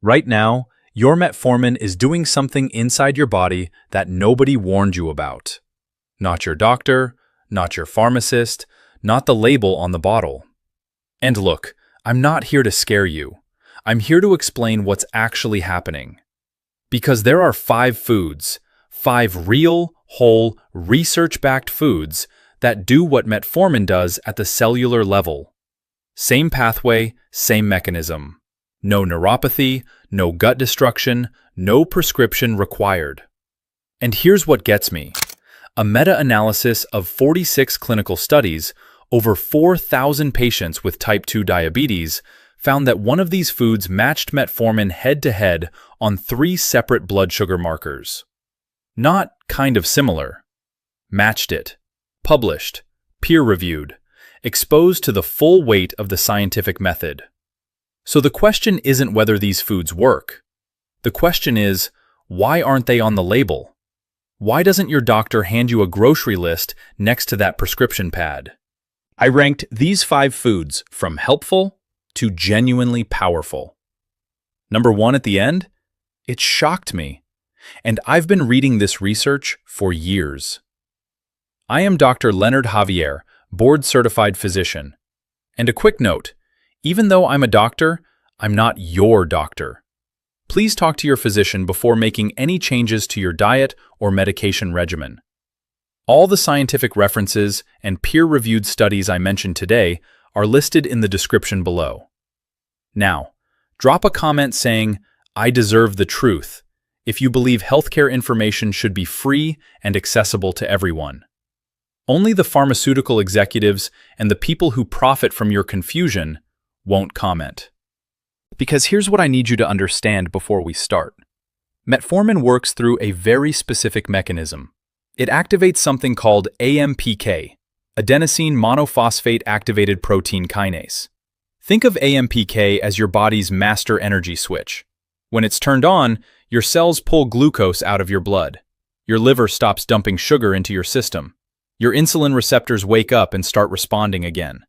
Right now, your metformin is doing something inside your body that nobody warned you about. Not your doctor, not your pharmacist, not the label on the bottle. And look, I'm not here to scare you. I'm here to explain what's actually happening. Because there are 5 foods, 5 real, whole, research-backed foods that do what metformin does at the cellular level. Same pathway, same mechanism. No neuropathy, no gut destruction, no prescription required. And here's what gets me. A meta-analysis of 46 clinical studies, over 4,000 patients with type 2 diabetes, found that one of these foods matched metformin head-to-head on 3 separate blood sugar markers. Not kind of similar. Matched it. Published. Peer-reviewed. Exposed to the full weight of the scientific method. So the question isn't whether these foods work. The question is, why aren't they on the label? Why doesn't your doctor hand you a grocery list next to that prescription pad? I ranked these 5 foods from helpful to genuinely powerful. Number 1 at the end? It shocked me. And I've been reading this research for years. I am Dr. Leonard Javier, board-certified physician. And a quick note, even though I'm a doctor, I'm not your doctor. Please talk to your physician before making any changes to your diet or medication regimen. All the scientific references and peer-reviewed studies I mentioned today are listed in the description below. Now, drop a comment saying, "I deserve the truth," if you believe healthcare information should be free and accessible to everyone. Only the pharmaceutical executives and the people who profit from your confusion won't comment. Because here's what I need you to understand before we start. Metformin works through a very specific mechanism. It activates something called AMPK, adenosine monophosphate activated protein kinase. Think of AMPK as your body's master energy switch. When it's turned on, your cells pull glucose out of your blood. Your liver stops dumping sugar into your system. Your insulin receptors wake up and start responding again.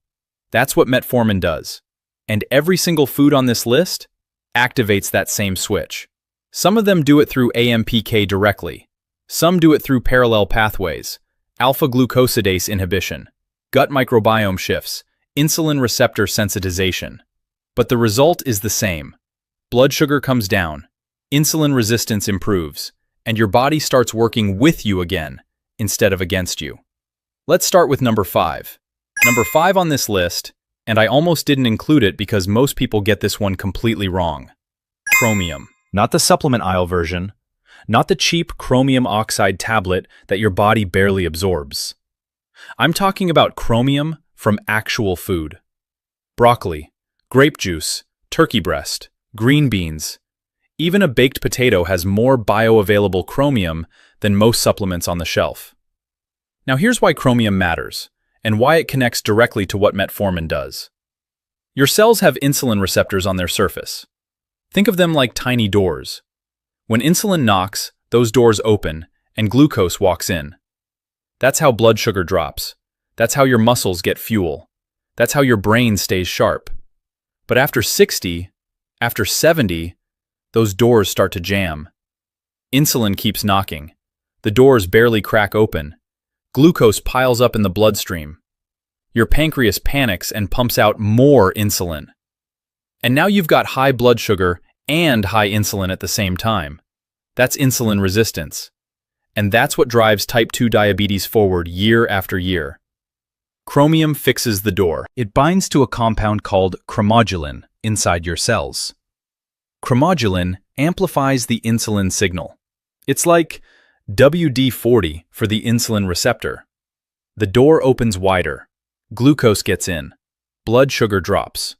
That's what metformin does. And every single food on this list activates that same switch. Some of them do it through AMPK directly. Some do it through parallel pathways, alpha-glucosidase inhibition, gut microbiome shifts, insulin receptor sensitization. But the result is the same. Blood sugar comes down, insulin resistance improves, and your body starts working with you again, instead of against you. Let's start with number 5. Number 5 on this list, and I almost didn't include it because most people get this one completely wrong. Chromium. Not the supplement aisle version. Not the cheap chromium oxide tablet that your body barely absorbs. I'm talking about chromium from actual food. Broccoli, grape juice, turkey breast, green beans. Even a baked potato has more bioavailable chromium than most supplements on the shelf. Now here's why chromium matters, and why it connects directly to what metformin does. Your cells have insulin receptors on their surface. Think of them like tiny doors. When insulin knocks, those doors open, and glucose walks in. That's how blood sugar drops. That's how your muscles get fuel. That's how your brain stays sharp. But after 60, after 70, those doors start to jam. Insulin keeps knocking. The doors barely crack open. Glucose piles up in the bloodstream. Your pancreas panics and pumps out more insulin. And now you've got high blood sugar and high insulin at the same time. That's insulin resistance. And that's what drives type 2 diabetes forward year after year. Chromium fixes the door. It binds to a compound called chromogulin inside your cells. Chromogulin amplifies the insulin signal. It's like WD-40 for the insulin receptor. The door opens wider. Glucose gets in. Blood sugar drops.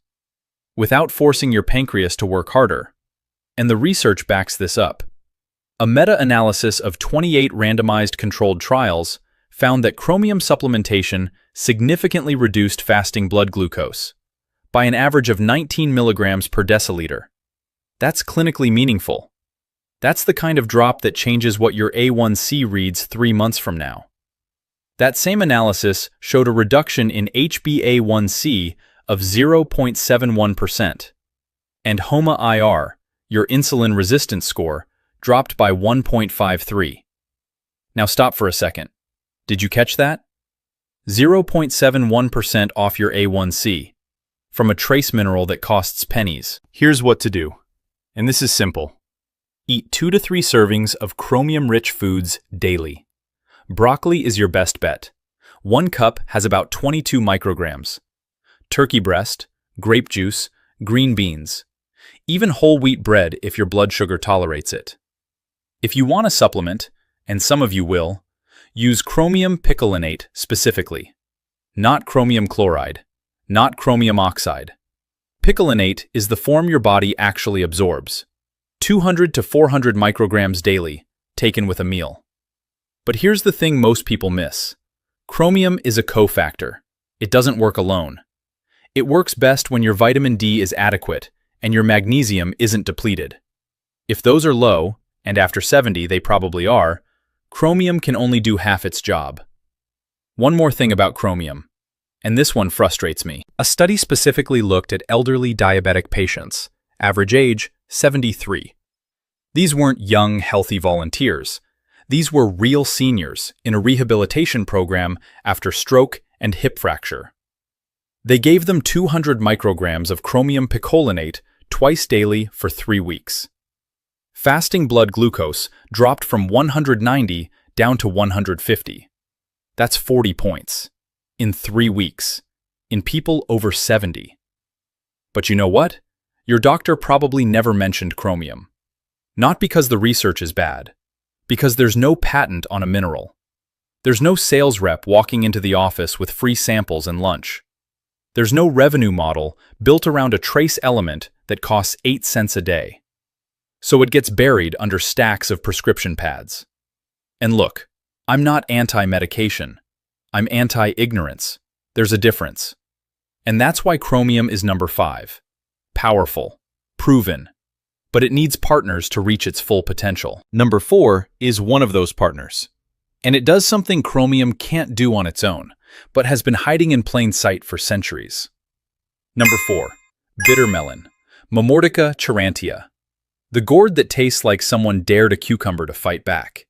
Without forcing your pancreas to work harder. And the research backs this up. A meta-analysis of 28 randomized controlled trials found that chromium supplementation significantly reduced fasting blood glucose by an average of 19 milligrams per deciliter. That's clinically meaningful. That's the kind of drop that changes what your A1C reads 3 months from now. That same analysis showed a reduction in HbA1c of 0.71%. And HOMA-IR, Your insulin resistance score dropped by 1.53. Now stop for a second. Did you catch that? 0.71% off your A1C from a trace mineral that costs pennies. Here's what to do, and this is simple. Eat 2 to 3 servings of chromium-rich foods daily. Broccoli is your best bet. 1 cup has about 22 micrograms. Turkey breast, grape juice, green beans. Even whole wheat bread if your blood sugar tolerates it. If you want a supplement, and some of you will, use chromium picolinate specifically. Not chromium chloride, not chromium oxide. Picolinate is the form your body actually absorbs. 200 to 400 micrograms daily, taken with a meal. But here's the thing most people miss. Chromium is a cofactor. It doesn't work alone. It works best when your vitamin D is adequate and your magnesium isn't depleted. If those are low, and after 70 they probably are, chromium can only do half its job. One more thing about chromium, and this one frustrates me. A study specifically looked at elderly diabetic patients, average age 73. These weren't young, healthy volunteers. These were real seniors in a rehabilitation program after stroke and hip fracture. They gave them 200 micrograms of chromium picolinate twice daily for 3 weeks. Fasting blood glucose dropped from 190 down to 150. That's 40 points. In 3 weeks. In people over 70. But you know what? Your doctor probably never mentioned chromium. Not because the research is bad. Because there's no patent on a mineral. There's no sales rep walking into the office with free samples and lunch. There's no revenue model built around a trace element that costs 8 cents a day. So it gets buried under stacks of prescription pads. And look, I'm not anti-medication. I'm anti-ignorance. There's a difference. And that's why chromium is number 5. Powerful. Proven. But it needs partners to reach its full potential. Number 4 is one of those partners. And it does something chromium can't do on its own, but has been hiding in plain sight for centuries. Number 4. Bitter melon. Momordica charantia. The gourd that tastes like someone dared a cucumber to fight back.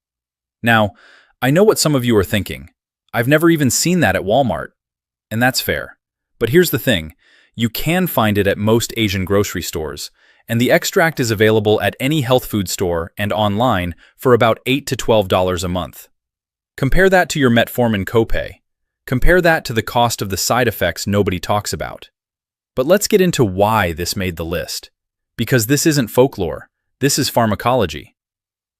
Now, I know what some of you are thinking. I've never even seen that at Walmart. And that's fair. But here's the thing. You can find it at most Asian grocery stores, and the extract is available at any health food store and online for about $8 to $12 a month. Compare that to your Metformin copay. Compare that to the cost of the side effects nobody talks about. But let's get into why this made the list. Because this isn't folklore. This is pharmacology.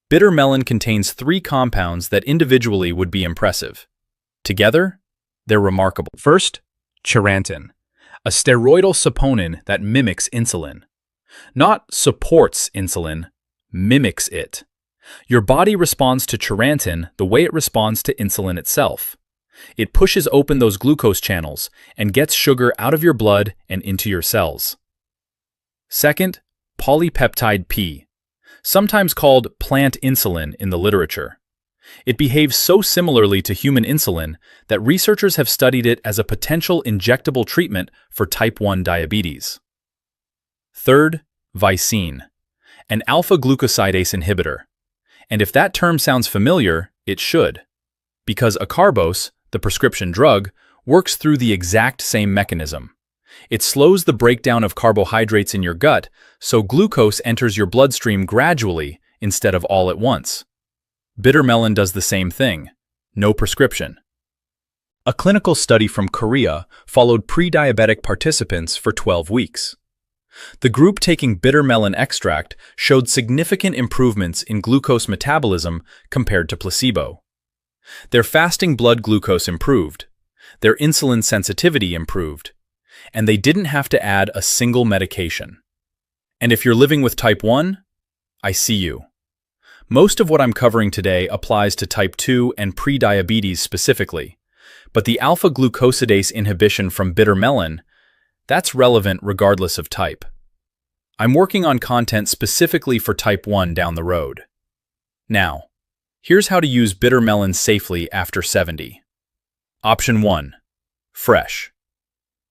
Bitter melon contains 3 compounds that individually would be impressive. Together, they're remarkable. First, charantin, a steroidal saponin that mimics insulin. Not supports insulin, mimics it. Your body responds to charantin the way it responds to insulin itself. It pushes open those glucose channels and gets sugar out of your blood and into your cells. Second, polypeptide P, sometimes called plant insulin in the literature. It behaves so similarly to human insulin that researchers have studied it as a potential injectable treatment for type 1 diabetes. Third, vicine, an alpha-glucosidase inhibitor. And if that term sounds familiar, it should. Because acarbose, the prescription drug, works through the exact same mechanism. It slows the breakdown of carbohydrates in your gut, so glucose enters your bloodstream gradually instead of all at once. Bitter melon does the same thing. No prescription. A clinical study from Korea followed pre-diabetic participants for 12 weeks. The group taking bitter melon extract showed significant improvements in glucose metabolism compared to placebo. Their fasting blood glucose improved. Their insulin sensitivity improved. And they didn't have to add a single medication. And if you're living with type 1, I see you. Most of what I'm covering today applies to type 2 and pre-diabetes specifically, but the alpha-glucosidase inhibition from bitter melon, that's relevant regardless of type. I'm working on content specifically for type 1 down the road. Now, here's how to use bitter melon safely after 70. Option 1. Fresh.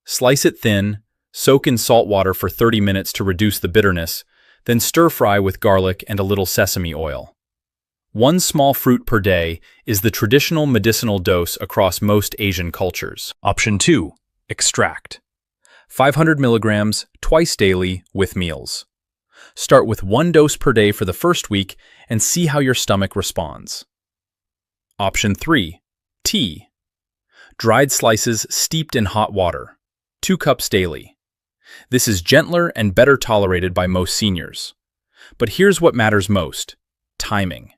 Slice it thin, soak in salt water for 30 minutes to reduce the bitterness, then stir-fry with garlic and a little sesame oil. One small fruit per day is the traditional medicinal dose across most Asian cultures. Option 2. Extract. 500 milligrams twice daily with meals. Start with 1 dose per day for the first week and see how your stomach responds. Option 3. Tea. Dried slices steeped in hot water. 2 cups daily. This is gentler and better tolerated by most seniors. But here's what matters most: timing.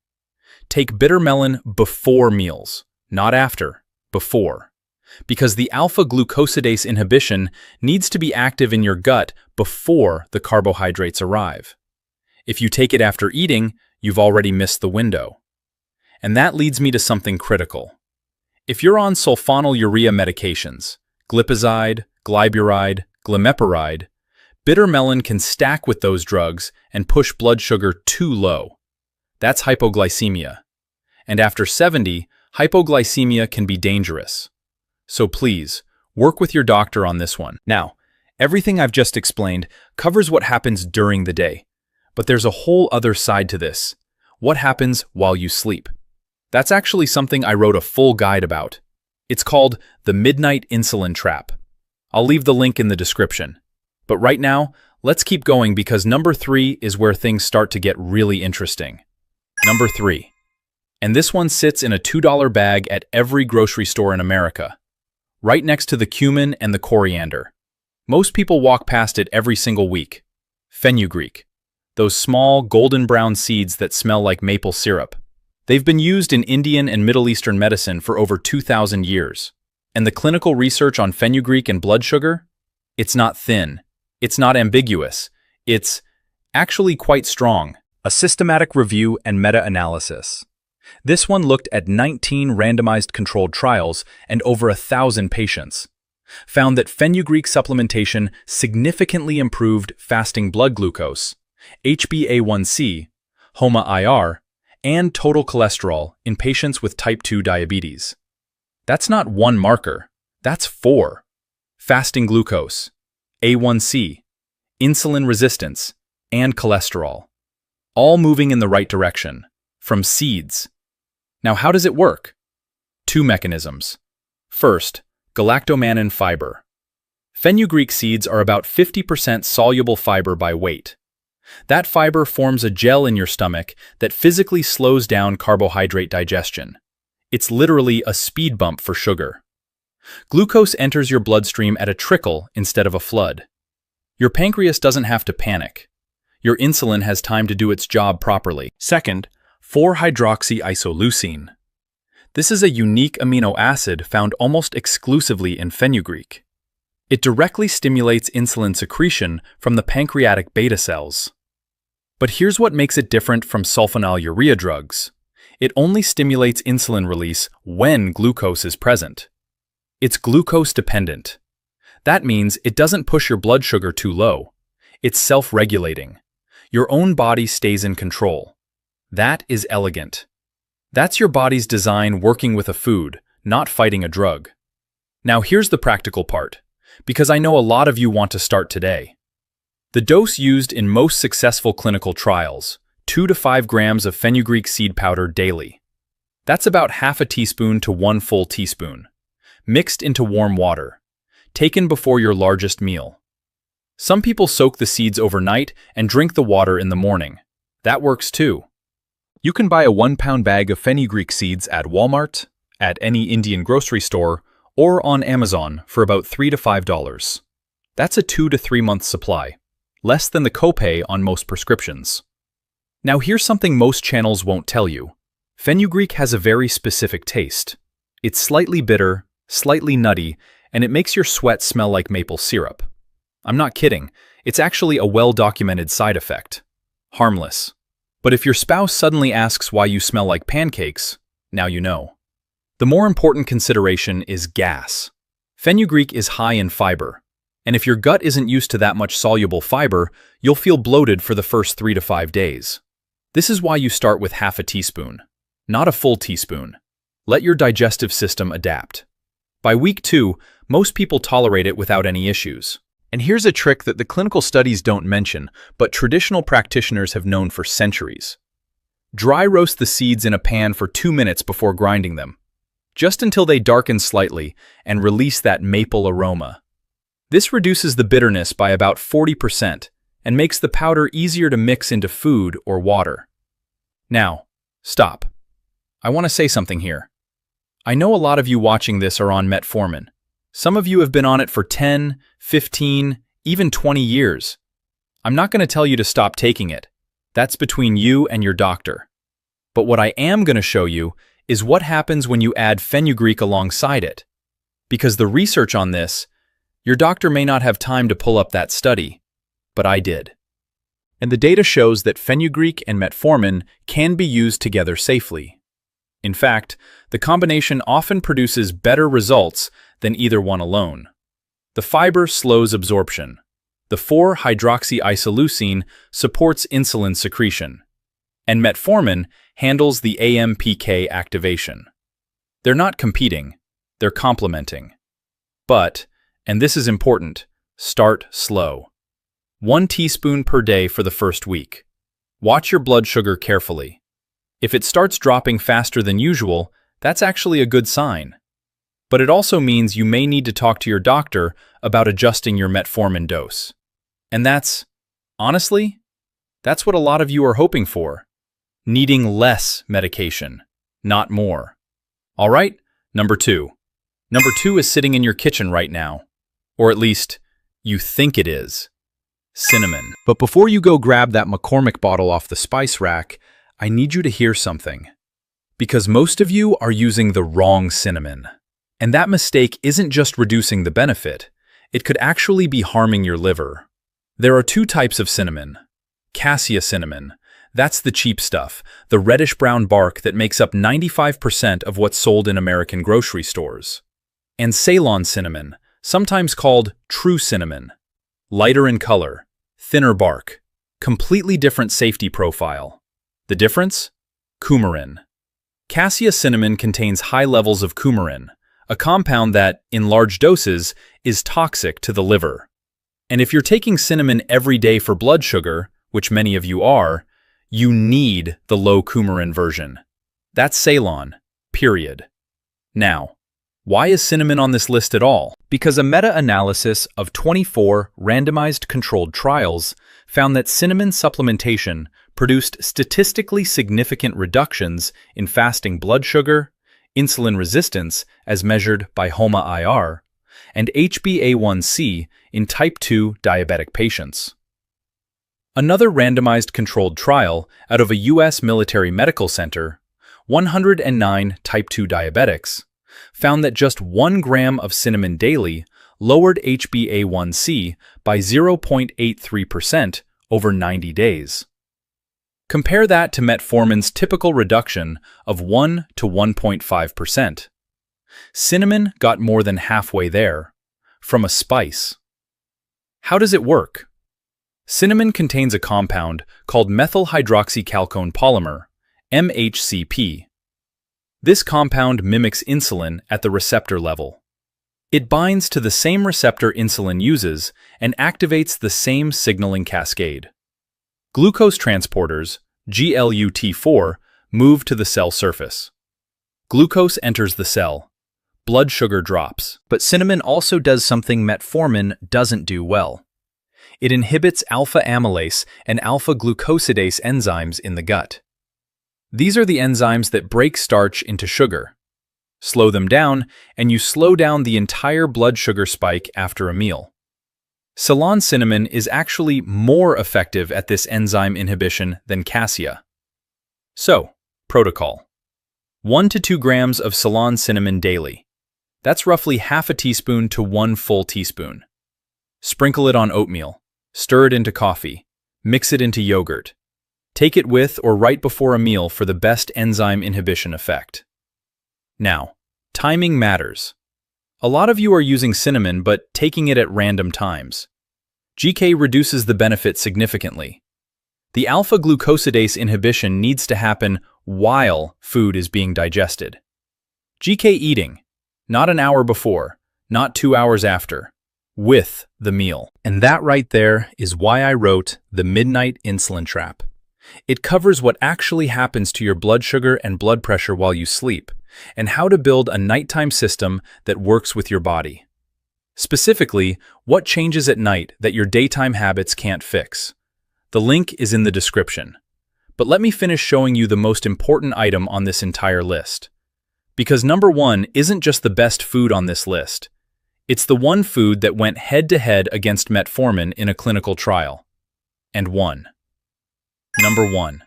Take bitter melon before meals, not after, before. Because the alpha-glucosidase inhibition needs to be active in your gut before the carbohydrates arrive. If you take it after eating, you've already missed the window. And that leads me to something critical. If you're on sulfonylurea medications, glipizide, glyburide, glimepiride, bitter melon can stack with those drugs and push blood sugar too low. That's hypoglycemia. And after 70, hypoglycemia can be dangerous. So please, work with your doctor on this one. Now, everything I've just explained covers what happens during the day. But there's a whole other side to this. What happens while you sleep? That's actually something I wrote a full guide about. It's called the Midnight Insulin Trap. I'll leave the link in the description. But right now, let's keep going because number 3 is where things start to get really interesting. Number 3. And this one sits in a $2 bag at every grocery store in America, right next to the cumin and the coriander. Most people walk past it every single week. Fenugreek. Those small, golden brown seeds that smell like maple syrup. They've been used in Indian and Middle Eastern medicine for over 2,000 years. And the clinical research on fenugreek and blood sugar? It's not thin. It's not ambiguous. It's actually quite strong. A systematic review and meta-analysis. This one looked at 19 randomized controlled trials and over 1,000 patients. Found that fenugreek supplementation significantly improved fasting blood glucose, HbA1c, HOMA-IR, and total cholesterol in patients with type 2 diabetes. That's not one marker, that's 4. Fasting glucose, A1c, insulin resistance, and cholesterol. All moving in the right direction, from seeds. Now how does it work? 2 mechanisms. First, galactomannan fiber. Fenugreek seeds are about 50% soluble fiber by weight. That fiber forms a gel in your stomach that physically slows down carbohydrate digestion. It's literally a speed bump for sugar. Glucose enters your bloodstream at a trickle instead of a flood. Your pancreas doesn't have to panic. Your insulin has time to do its job properly. Second, 4-hydroxyisoleucine. This is a unique amino acid found almost exclusively in fenugreek. It directly stimulates insulin secretion from the pancreatic beta cells. But here's what makes it different from sulfonylurea drugs. It only stimulates insulin release when glucose is present. It's glucose-dependent. That means it doesn't push your blood sugar too low. It's self-regulating. Your own body stays in control. That is elegant. That's your body's design working with a food, not fighting a drug. Now here's the practical part, because I know a lot of you want to start today. The dose used in most successful clinical trials, 2 to 5 grams of fenugreek seed powder daily. That's about half a teaspoon to 1 full teaspoon, mixed into warm water, taken before your largest meal. Some people soak the seeds overnight and drink the water in the morning. That works too. You can buy a 1-pound bag of fenugreek seeds at Walmart, at any Indian grocery store, or on Amazon for about $3 to $5. That's a 2 to 3 month supply, less than the copay on most prescriptions. Now here's something most channels won't tell you. Fenugreek has a very specific taste. It's slightly bitter, slightly nutty, and it makes your sweat smell like maple syrup. I'm not kidding, it's actually a well-documented side effect. Harmless. But if your spouse suddenly asks why you smell like pancakes, now you know. The more important consideration is gas. Fenugreek is high in fiber, and if your gut isn't used to that much soluble fiber, you'll feel bloated for the first 3 to 5 days. This is why you start with half a teaspoon, not a full teaspoon. Let your digestive system adapt. By week 2, most people tolerate it without any issues. And here's a trick that the clinical studies don't mention, but traditional practitioners have known for centuries. Dry roast the seeds in a pan for 2 minutes before grinding them, just until they darken slightly and release that maple aroma. This reduces the bitterness by about 40% and makes the powder easier to mix into food or water. Now, stop. I want to say something here. I know a lot of you watching this are on metformin. Some of you have been on it for 10, 15, even 20 years. I'm not going to tell you to stop taking it. That's between you and your doctor. But what I am going to show you is what happens when you add fenugreek alongside it. Because the research on this, your doctor may not have time to pull up that study, but I did. And the data shows that fenugreek and metformin can be used together safely. In fact, the combination often produces better results than either one alone. The fiber slows absorption. The 4-hydroxyisoleucine supports insulin secretion. And metformin handles the AMPK activation. They're not competing, they're complementing. But, and this is important, start slow. 1 teaspoon per day for the first week. Watch your blood sugar carefully. If it starts dropping faster than usual, that's actually a good sign. But it also means you may need to talk to your doctor about adjusting your metformin dose. And honestly, that's what a lot of you are hoping for. Needing less medication, not more. All right, number 2. Number 2 is sitting in your kitchen right now. Or at least, you think it is. Cinnamon. But before you go grab that McCormick bottle off the spice rack, I need you to hear something. Because most of you are using the wrong cinnamon. And that mistake isn't just reducing the benefit, it could actually be harming your liver. There are 2 types of cinnamon. Cassia cinnamon. That's the cheap stuff, the reddish-brown bark that makes up 95% of what's sold in American grocery stores. And Ceylon cinnamon, sometimes called true cinnamon. Lighter in color, thinner bark, completely different safety profile. The difference? Coumarin. Cassia cinnamon contains high levels of coumarin, a compound that, in large doses, is toxic to the liver. And if you're taking cinnamon every day for blood sugar, which many of you are, you need the low coumarin version. That's Ceylon, period. Now, why is cinnamon on this list at all? Because a meta-analysis of 24 randomized controlled trials found that cinnamon supplementation produced statistically significant reductions in fasting blood sugar, insulin resistance as measured by HOMA-IR, and HbA1c in type 2 diabetic patients. Another randomized controlled trial out of a U.S. military medical center, 109 type 2 diabetics, found that just 1 gram of cinnamon daily lowered HbA1c by 0.83% over 90 days. Compare that to metformin's typical reduction of 1 to 1.5%. Cinnamon got more than halfway there, from a spice. How does it work? Cinnamon contains a compound called methyl hydroxychalcone polymer, MHCP. This compound mimics insulin at the receptor level. It binds to the same receptor insulin uses and activates the same signaling cascade. Glucose transporters, GLUT4, move to the cell surface. Glucose enters the cell. Blood sugar drops. But cinnamon also does something metformin doesn't do well. It inhibits alpha amylase and alpha glucosidase enzymes in the gut. These are the enzymes that break starch into sugar. Slow them down, and you slow down the entire blood sugar spike after a meal. Ceylon cinnamon is actually more effective at this enzyme inhibition than cassia. So, protocol. 1 to 2 grams of Ceylon cinnamon daily. That's roughly half a teaspoon to 1 full teaspoon. Sprinkle it on oatmeal. Stir it into coffee. Mix it into yogurt. Take it with or right before a meal for the best enzyme inhibition effect. Now, timing matters. A lot of you are using cinnamon but taking it at random times. GK reduces the benefit significantly. The alpha glucosidase inhibition needs to happen while food is being digested. GK eating, not an hour before, not 2 hours after. with the meal. And that right there is why I wrote The Midnight Insulin Trap. It covers what actually happens to your blood sugar and blood pressure while you sleep, and how to build a nighttime system that works with your body. Specifically, what changes at night that your daytime habits can't fix. The link is in the description. But let me finish showing you the most important item on this entire list. Because number 1 isn't just the best food on this list. It's the one food that went head-to-head against metformin in a clinical trial. And won. Number 1.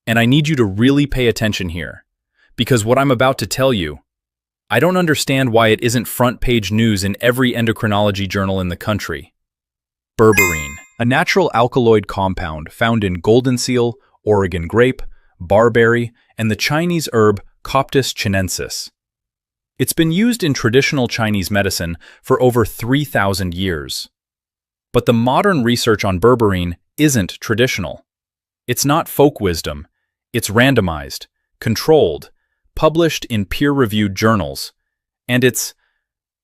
And I need you to really pay attention here, because what I'm about to tell you, I don't understand why it isn't front-page news in every endocrinology journal in the country. Berberine, a natural alkaloid compound found in golden seal, Oregon grape, barberry, and the Chinese herb Coptis chinensis. It's been used in traditional Chinese medicine for over 3,000 years. But the modern research on berberine isn't traditional. It's not folk wisdom. It's randomized, controlled, published in peer-reviewed journals. And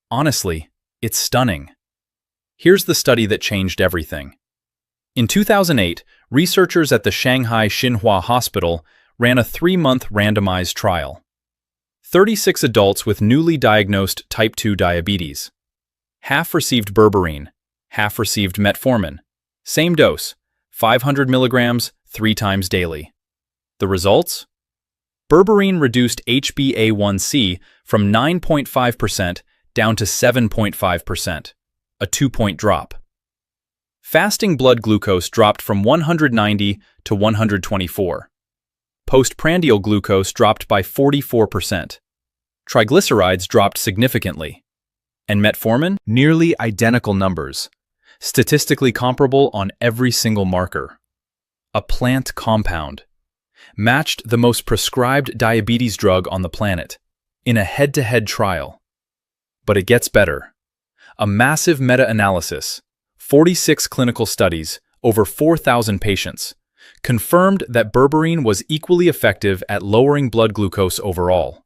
honestly, it's stunning. Here's the study that changed everything. In 2008, researchers at the Shanghai Xinhua Hospital ran a 3-month randomized trial. 36 adults with newly diagnosed type 2 diabetes. Half received berberine, half received metformin. Same dose, 500 milligrams, 3 times daily. The results? Berberine reduced HbA1c from 9.5% down to 7.5%, a 2-point drop. Fasting blood glucose dropped from 190 to 124. Postprandial glucose dropped by 44%. Triglycerides dropped significantly. And metformin? Nearly identical numbers, statistically comparable on every single marker. A plant compound. Matched the most prescribed diabetes drug on the planet in a head-to-head trial. But it gets better. A massive meta-analysis, 46 clinical studies, over 4,000 patients, confirmed that berberine was equally effective at lowering blood glucose overall.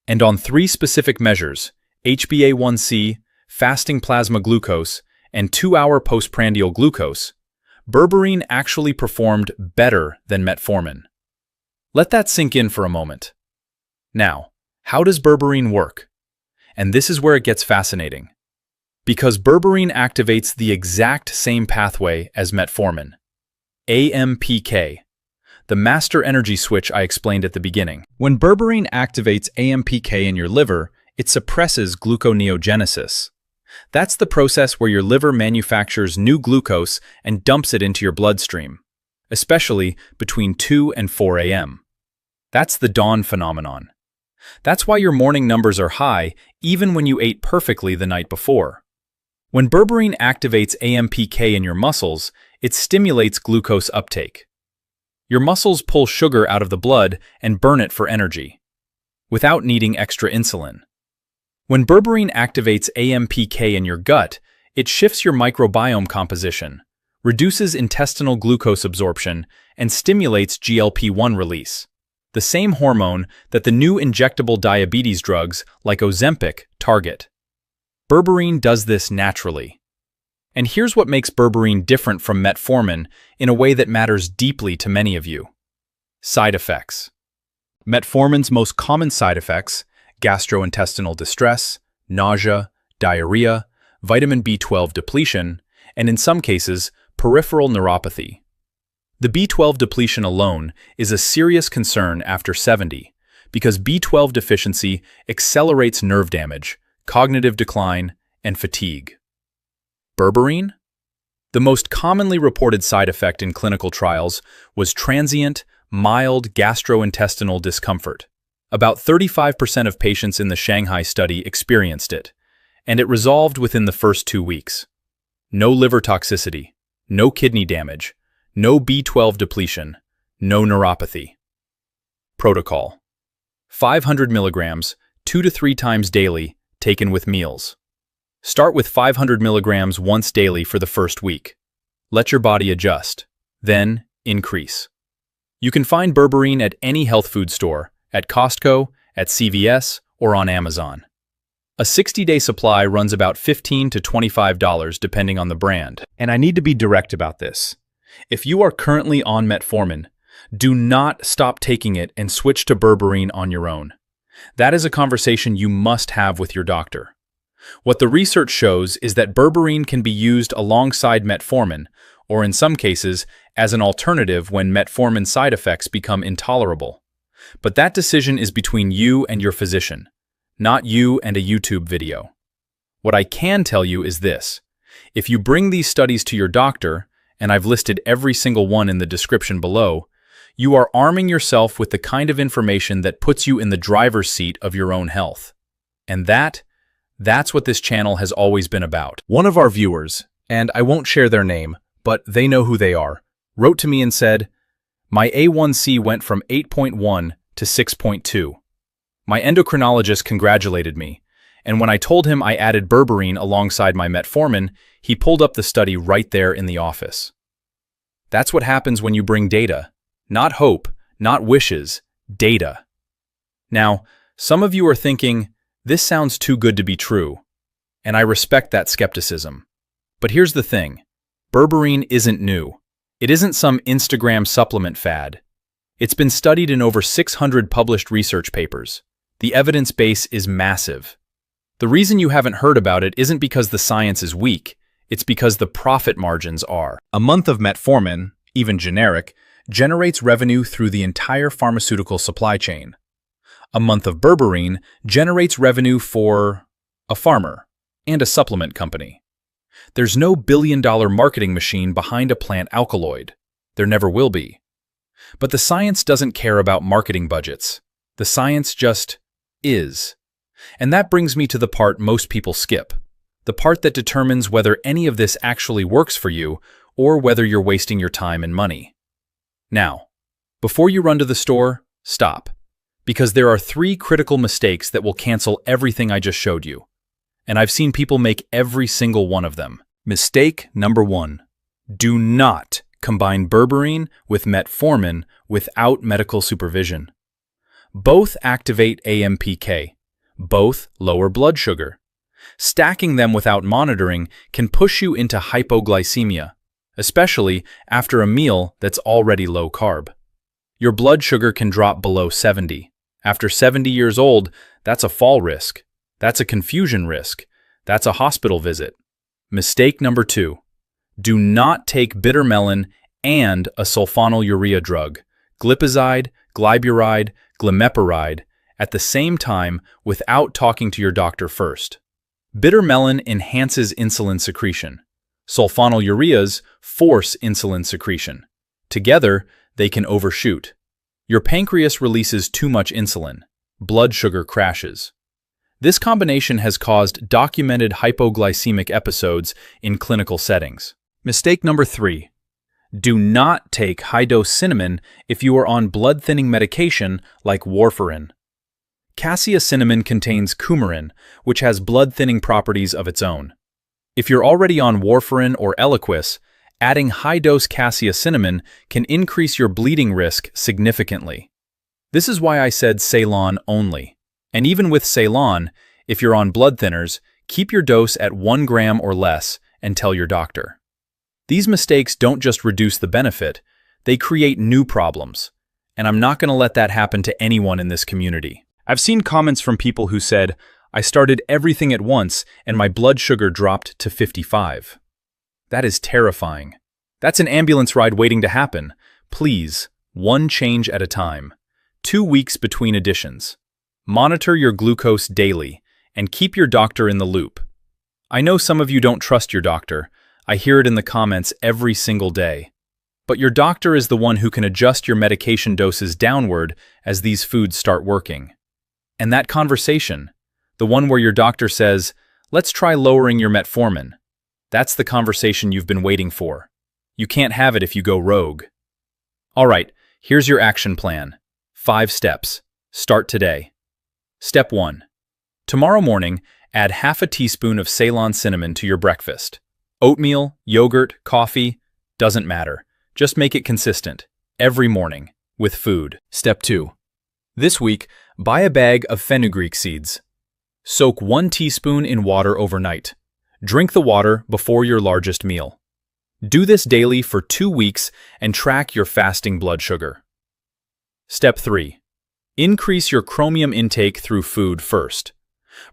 And on 3 specific measures, HbA1c, fasting plasma glucose, and 2-hour postprandial glucose, berberine actually performed better than metformin. Let that sink in for a moment. Now, how does berberine work? And this is where it gets fascinating. Because berberine activates the exact same pathway as metformin. AMPK, the master energy switch I explained at the beginning. When berberine activates AMPK in your liver, it suppresses gluconeogenesis. That's the process where your liver manufactures new glucose and dumps it into your bloodstream, especially between 2 and 4 a.m. That's the dawn phenomenon. That's why your morning numbers are high even when you ate perfectly the night before. When berberine activates AMPK in your muscles, it stimulates glucose uptake. Your muscles pull sugar out of the blood and burn it for energy, without needing extra insulin. When berberine activates AMPK in your gut, it shifts your microbiome composition, reduces intestinal glucose absorption, and stimulates GLP-1 release, the same hormone that the new injectable diabetes drugs like Ozempic target. Berberine does this naturally. And here's what makes berberine different from metformin in a way that matters deeply to many of you. Side effects. Metformin's most common side effects: gastrointestinal distress, nausea, diarrhea, vitamin B12 depletion, and in some cases, peripheral neuropathy. The B12 depletion alone is a serious concern after 70 because B12 deficiency accelerates nerve damage, cognitive decline, and fatigue. Berberine? The most commonly reported side effect in clinical trials was transient, mild gastrointestinal discomfort. About 35% of patients in the Shanghai study experienced it, and it resolved within the first 2 weeks. No liver toxicity, no kidney damage, no B12 depletion, no neuropathy. Protocol: 500 milligrams, 2 to 3 times daily, taken with meals. Start with 500 milligrams once daily for the first week. Let your body adjust. Then, increase. You can find berberine at any health food store, at Costco, at CVS, or on Amazon. A 60-day supply runs about $15 to $25 depending on the brand. And I need to be direct about this. If you are currently on metformin, do not stop taking it and switch to berberine on your own. That is a conversation you must have with your doctor. What the research shows is that berberine can be used alongside metformin, or in some cases, as an alternative when metformin side effects become intolerable. But that decision is between you and your physician, not you and a YouTube video. What I can tell you is this. If you bring these studies to your doctor, and I've listed every single one in the description below, you are arming yourself with the kind of information that puts you in the driver's seat of your own health. And that's what this channel has always been about. One of our viewers, and I won't share their name, but they know who they are, wrote to me and said, "My A1C went from 8.1 to 6.2. My endocrinologist congratulated me, and when I told him I added berberine alongside my metformin, he pulled up the study right there in the office." That's what happens when you bring data. Not hope, not wishes, data. Now, some of you are thinking, this sounds too good to be true, and I respect that skepticism. But here's the thing. Berberine isn't new. It isn't some Instagram supplement fad. It's been studied in over 600 published research papers. The evidence base is massive. The reason you haven't heard about it isn't because the science is weak, it's because the profit margins are. A month of metformin, even generic, generates revenue through the entire pharmaceutical supply chain. A month of berberine generates revenue for a farmer and a supplement company. There's no billion-dollar marketing machine behind a plant alkaloid. There never will be. But the science doesn't care about marketing budgets. The science just is. And that brings me to the part most people skip, the part that determines whether any of this actually works for you or whether you're wasting your time and money. Now, before you run to the store, stop, because there are 3 critical mistakes that will cancel everything I just showed you. And I've seen people make every single one of them. Mistake number 1. Do not combine berberine with metformin without medical supervision. Both activate AMPK. Both lower blood sugar. Stacking them without monitoring can push you into hypoglycemia, especially after a meal that's already low carb. Your blood sugar can drop below 70. After 70 years old, that's a fall risk. That's a confusion risk. That's a hospital visit. Mistake number 2. Do not take bitter melon and a sulfonylurea drug, glipizide, glyburide, glimepiride, at the same time without talking to your doctor first. Bitter melon enhances insulin secretion. Sulfonylureas force insulin secretion. Together, they can overshoot. Your pancreas releases too much insulin. Blood sugar crashes. This combination has caused documented hypoglycemic episodes in clinical settings. Mistake number 3. Do not take high-dose cinnamon if you are on blood-thinning medication like warfarin. Cassia cinnamon contains coumarin, which has blood-thinning properties of its own. If you're already on warfarin or Eliquis, adding high-dose cassia cinnamon can increase your bleeding risk significantly. This is why I said Ceylon only. And even with Ceylon, if you're on blood thinners, keep your dose at 1 gram or less and tell your doctor. These mistakes don't just reduce the benefit, they create new problems. And I'm not going to let that happen to anyone in this community. I've seen comments from people who said, I started everything at once and my blood sugar dropped to 55. That is terrifying. That's an ambulance ride waiting to happen. Please, 1 change at a time. 2 weeks between additions. Monitor your glucose daily and keep your doctor in the loop. I know some of you don't trust your doctor. I hear it in the comments every single day. But your doctor is the one who can adjust your medication doses downward as these foods start working. And that conversation, the one where your doctor says, let's try lowering your metformin, that's the conversation you've been waiting for. You can't have it if you go rogue. All right, here's your action plan. 5 steps. Start today. Step 1. Tomorrow morning, add half a teaspoon of Ceylon cinnamon to your breakfast. Oatmeal, yogurt, coffee, doesn't matter. Just make it consistent, every morning, with food. Step 2. This week, buy a bag of fenugreek seeds. Soak 1 teaspoon in water overnight. Drink the water before your largest meal. Do this daily for 2 weeks and track your fasting blood sugar. Step 3. Increase your chromium intake through food first.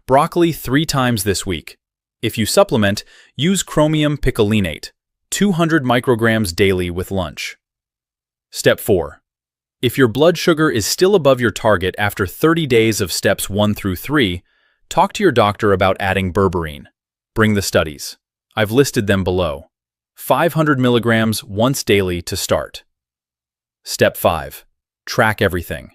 Broccoli 3 times this week. If you supplement, use chromium picolinate, 200 micrograms daily with lunch. Step 4. If your blood sugar is still above your target after 30 days of steps 1 through 3, talk to your doctor about adding berberine. Bring the studies. I've listed them below. 500 milligrams once daily to start. Step 5. Track everything.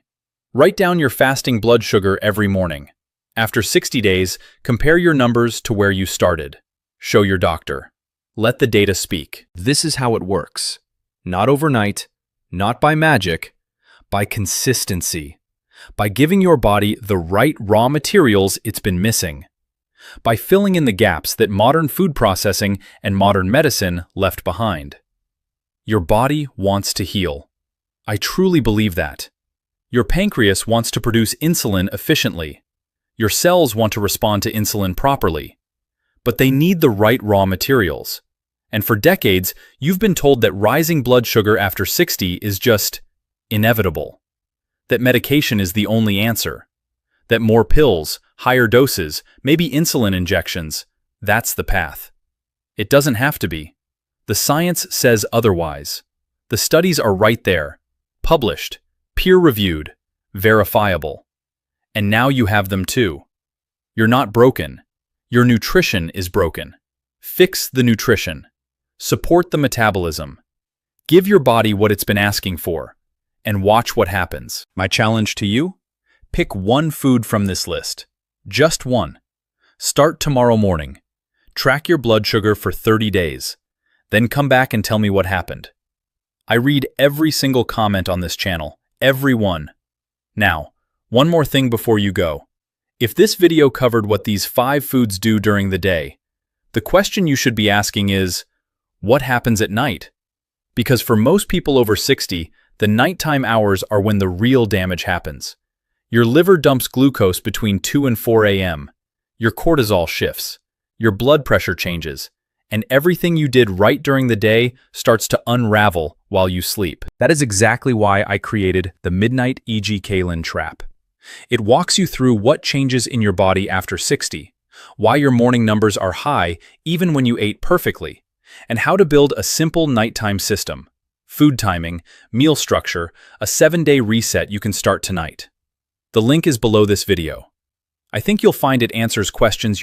Write down your fasting blood sugar every morning. After 60 days, compare your numbers to where you started. Show your doctor. Let the data speak. This is how it works. Not overnight, not by magic, by consistency. By giving your body the right raw materials it's been missing. By filling in the gaps that modern food processing and modern medicine left behind. Your body wants to heal. I truly believe that. Your pancreas wants to produce insulin efficiently. Your cells want to respond to insulin properly. But they need the right raw materials. And for decades, you've been told that rising blood sugar after 60 is just inevitable. That medication is the only answer. That more pills, higher doses, maybe insulin injections, that's the path. It doesn't have to be. The science says otherwise. The studies are right there, published, peer-reviewed, verifiable. And now you have them too. You're not broken. Your nutrition is broken. Fix the nutrition. Support the metabolism. Give your body what it's been asking for, and watch what happens. My challenge to you? Pick one food from this list. Just one. Start tomorrow morning. Track your blood sugar for 30 days. Then come back and tell me what happened. I read every single comment on this channel. Every one. Now, one more thing before you go. If this video covered what these 5 foods do during the day, the question you should be asking is, what happens at night? Because for most people over 60, the nighttime hours are when the real damage happens. Your liver dumps glucose between 2 and 4 a.m. Your cortisol shifts. Your blood pressure changes. And everything you did right during the day starts to unravel while you sleep. That is exactly why I created the Midnight E.G. Kalin Trap. It walks you through what changes in your body after 60, why your morning numbers are high even when you ate perfectly, and how to build a simple nighttime system, food timing, meal structure, a 7-day reset you can start tonight. The link is below this video. I think you'll find it answers questions